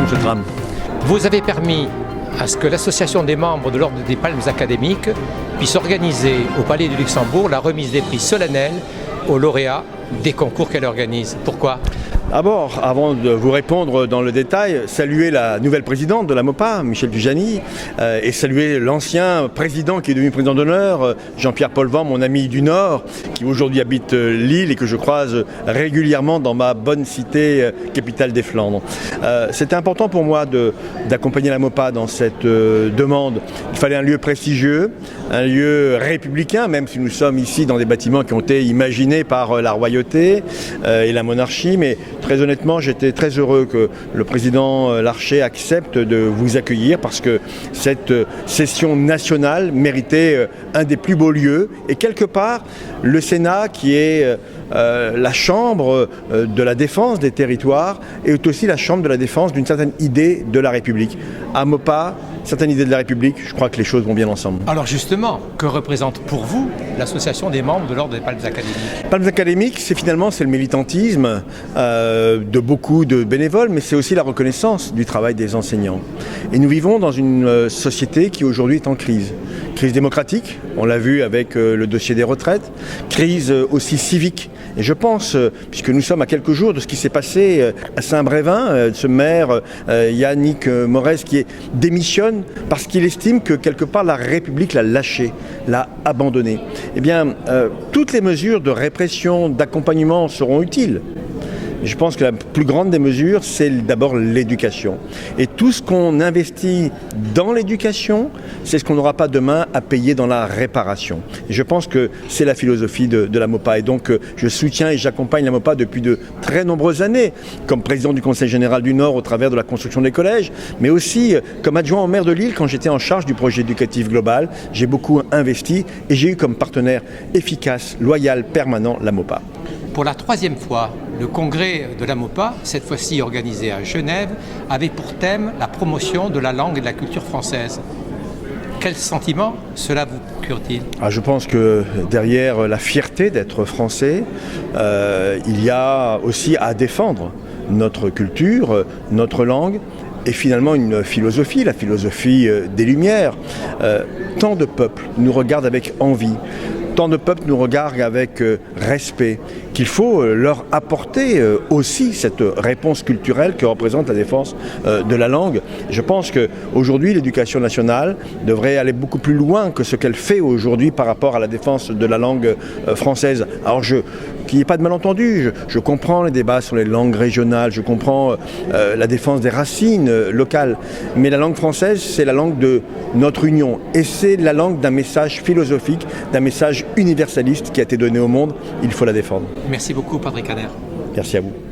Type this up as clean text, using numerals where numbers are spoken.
ce drame. Vous avez permis à ce que l'association des membres de l'Ordre des Palmes académiques puisse organiser au Palais du Luxembourg la remise des prix solennels aux lauréats des concours qu'elle organise. Pourquoi ? D'abord, avant de vous répondre dans le détail, saluer la nouvelle présidente de la MOPA, Michèle Dujany, et saluer l'ancien président qui est devenu président d'honneur, Jean-Pierre Polvan, mon ami du Nord, qui aujourd'hui habite Lille et que je croise régulièrement dans ma bonne cité, capitale des Flandres. C'était important pour moi d'accompagner la MOPA dans cette demande. Il fallait un lieu prestigieux, un lieu républicain, même si nous sommes ici dans des bâtiments qui ont été imaginés par la royauté et la monarchie, mais très honnêtement, j'étais très heureux que le président Larcher accepte de vous accueillir parce que cette session nationale méritait un des plus beaux lieux. Et quelque part, le Sénat, qui est la chambre de la défense des territoires, est aussi la chambre de la défense d'une certaine idée de la République. À MOPA, certaines idées de la République, je crois que les choses vont bien ensemble. Alors justement, que représente pour vous l'association des membres de l'Ordre des Palmes académiques ? Palmes académiques, c'est le militantisme de beaucoup de bénévoles, mais c'est aussi la reconnaissance du travail des enseignants. Et nous vivons dans une société qui aujourd'hui est en crise. Crise démocratique, on l'a vu avec le dossier des retraites, crise aussi civique. Et je pense, puisque nous sommes à quelques jours de ce qui s'est passé à Saint-Brévin, ce maire Yannick Morez qui démissionne parce qu'il estime que quelque part la République l'a lâché, l'a abandonné. Eh bien, toutes les mesures de répression, d'accompagnement seront utiles. Je pense que la plus grande des mesures, c'est d'abord l'éducation. Et tout ce qu'on investit dans l'éducation, c'est ce qu'on n'aura pas demain à payer dans la réparation. Et je pense que c'est la philosophie de la MOPA. Et donc, je soutiens et j'accompagne la MOPA depuis de très nombreuses années, comme président du Conseil général du Nord au travers de la construction des collèges, mais aussi comme adjoint au maire de Lille quand j'étais en charge du projet éducatif global. J'ai beaucoup investi et j'ai eu comme partenaire efficace, loyal, permanent la MOPA. Pour la troisième fois, le congrès de la MOPA, cette fois-ci organisé à Genève, avait pour thème la promotion de la langue et de la culture française. Quel sentiment cela vous procure-t-il ? Je pense que derrière la fierté d'être français, il y a aussi à défendre notre culture, notre langue, et finalement une philosophie, la philosophie des Lumières. Tant de peuples nous regardent avec envie. Tant de peuples nous regardent avec respect, qu'il faut leur apporter aussi cette réponse culturelle que représente la défense de la langue. Je pense qu'aujourd'hui, l'éducation nationale devrait aller beaucoup plus loin que ce qu'elle fait aujourd'hui par rapport à la défense de la langue française. Alors qu'il n'y ait pas de malentendu, je comprends les débats sur les langues régionales, je comprends la défense des racines locales, mais la langue française, c'est la langue de notre union et c'est la langue d'un message philosophique, d'un message universaliste qui a été donné au monde. Il faut la défendre. Merci beaucoup, Patrick Ader. Merci à vous.